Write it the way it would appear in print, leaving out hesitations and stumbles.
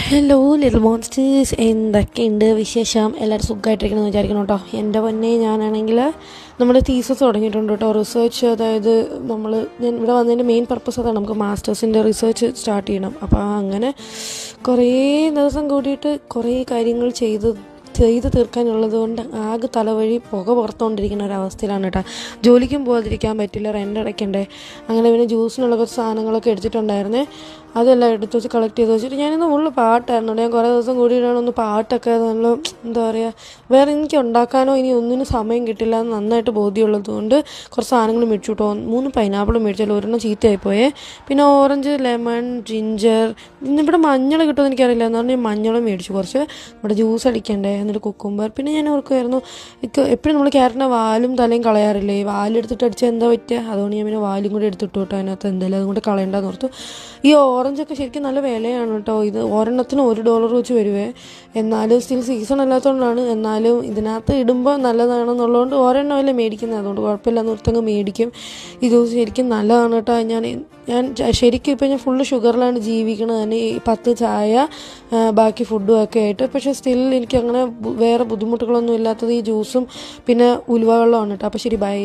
Hello little monsters, എന്തൊക്കെയുണ്ട് വിശേഷം? എല്ലാവരും സുഖമായിട്ടിരിക്കണമെന്ന് വിചാരിക്കണം കേട്ടോ. എൻ്റെ പൊന്നെ, ഞാനാണെങ്കിൽ നമ്മൾ തീസസ് തുടങ്ങിയിട്ടുണ്ട് കേട്ടോ, റിസർച്ച്. അതായത് ഞാൻ ഇവിടെ വന്നതിൻ്റെ മെയിൻ പർപ്പസ് അതാണ്, നമുക്ക് മാസ്റ്റേഴ്സിൻ്റെ റിസർച്ച് സ്റ്റാർട്ട് ചെയ്യണം. അപ്പോൾ അങ്ങനെ കുറേ ദിവസം കൂടിയിട്ട് കുറേ കാര്യങ്ങൾ ചെയ്ത് തീർക്കാനുള്ളത് കൊണ്ട് ആകെ തലവഴി പുക പുറത്തുകൊണ്ടിരിക്കുന്ന ഒരവസ്ഥയിലാണ് കേട്ടോ. ജോലിക്കും പോകാതിരിക്കാൻ പറ്റില്ല, റെൻ്റ് അടയ്ക്കണ്ടേ. അങ്ങനെ പിന്നെ ജ്യൂസിനുള്ള കുറച്ച് സാധനങ്ങളൊക്കെ എടുത്തിട്ടുണ്ടായിരുന്നേ, അതെല്ലാം എടുത്ത് വെച്ച് കളക്ട് ചെയ്ത് വെച്ചിട്ട് ഞാനിന്ന് ഫുള്ള് പാട്ടായിരുന്നു. ഞാൻ കുറേ ദിവസം കൂടിയിട്ടാണ് പാട്ടൊക്കെ നല്ല എന്താ പറയുക, വേറെ എനിക്ക് ഉണ്ടാക്കാനോ ഇനി ഒന്നിനും സമയം കിട്ടില്ല എന്ന് നന്നായിട്ട് ബോധ്യമുള്ളത് കൊണ്ട് കുറച്ച് സാധനങ്ങൾ മേടിച്ചു കേട്ടോ. 3 പൈനാപ്പിൾ മേടിച്ചാൽ ഒരെണ്ണം ചീത്തയായിപ്പോയേ. പിന്നെ ഓറഞ്ച്, ലെമൺ, ജിഞ്ചർ, ഇന്നിവിടെ മഞ്ഞൾ കിട്ടുമെന്ന് എനിക്കറിയില്ല, എന്നാണ് ഞാൻ മഞ്ഞളും മേടിച്ചു. കുറച്ച് ഇവിടെ ജ്യൂസ് അടിക്കണ്ടേ, എന്നിട്ട് കുക്കുംബർ. പിന്നെ ഞാൻ ഓർക്കുമായിരുന്നു, എപ്പോഴും നമ്മൾ ക്യാരറ്റിൻ്റെ വാലും തലയും കളയാറില്ലേ, വാലെടുത്തിട്ട് അടിച്ചാൽ എന്താ പറ്റുക? അതുകൊണ്ട് ഞാൻ പിന്നെ വാലും കൂടി എടുത്തിട്ട് കേട്ടോ, അതിനകത്ത് എന്തായാലും അതുകൊണ്ട് കളയേണ്ടതെന്ന് ഓർത്തു. ഈ ഓറഞ്ചൊക്കെ ശരിക്കും നല്ല വിലയാണ് കേട്ടോ. ഇത് ഒരെണ്ണത്തിന് $1 വെച്ച് വരുവേ. എന്നാലും സ്റ്റിൽ സീസൺ അല്ലാത്തതുകൊണ്ടാണ്. എന്നാലും ഇതിനകത്ത് ഇടുമ്പോൾ നല്ലതാണെന്നുള്ളതുകൊണ്ട് ഒരെണ്ണമല്ലേ മേടിക്കുന്നത്, അതുകൊണ്ട് കുഴപ്പമില്ലെന്ന് ഓർത്തങ്ങ് മേടിക്കും. ഇത് ശരിക്കും നല്ലതാണ് കേട്ടോ. ഞാൻ ശരിക്കും ഇപ്പം ഞാൻ ഫുള്ള് ഷുഗറിലാണ് ജീവിക്കണത് തന്നെ, ഈ 10 ചായ ബാക്കി ഫുഡും ഒക്കെ ആയിട്ട്. പക്ഷേ സ്റ്റിൽ എനിക്കങ്ങനെ വേറെ ബുദ്ധിമുട്ടുകളൊന്നും ഇല്ലാത്തത് ഈ ജ്യൂസും പിന്നെ ഉലുവ വെള്ളമാണ് കേട്ടോ. അപ്പോൾ ശരി, ബൈ.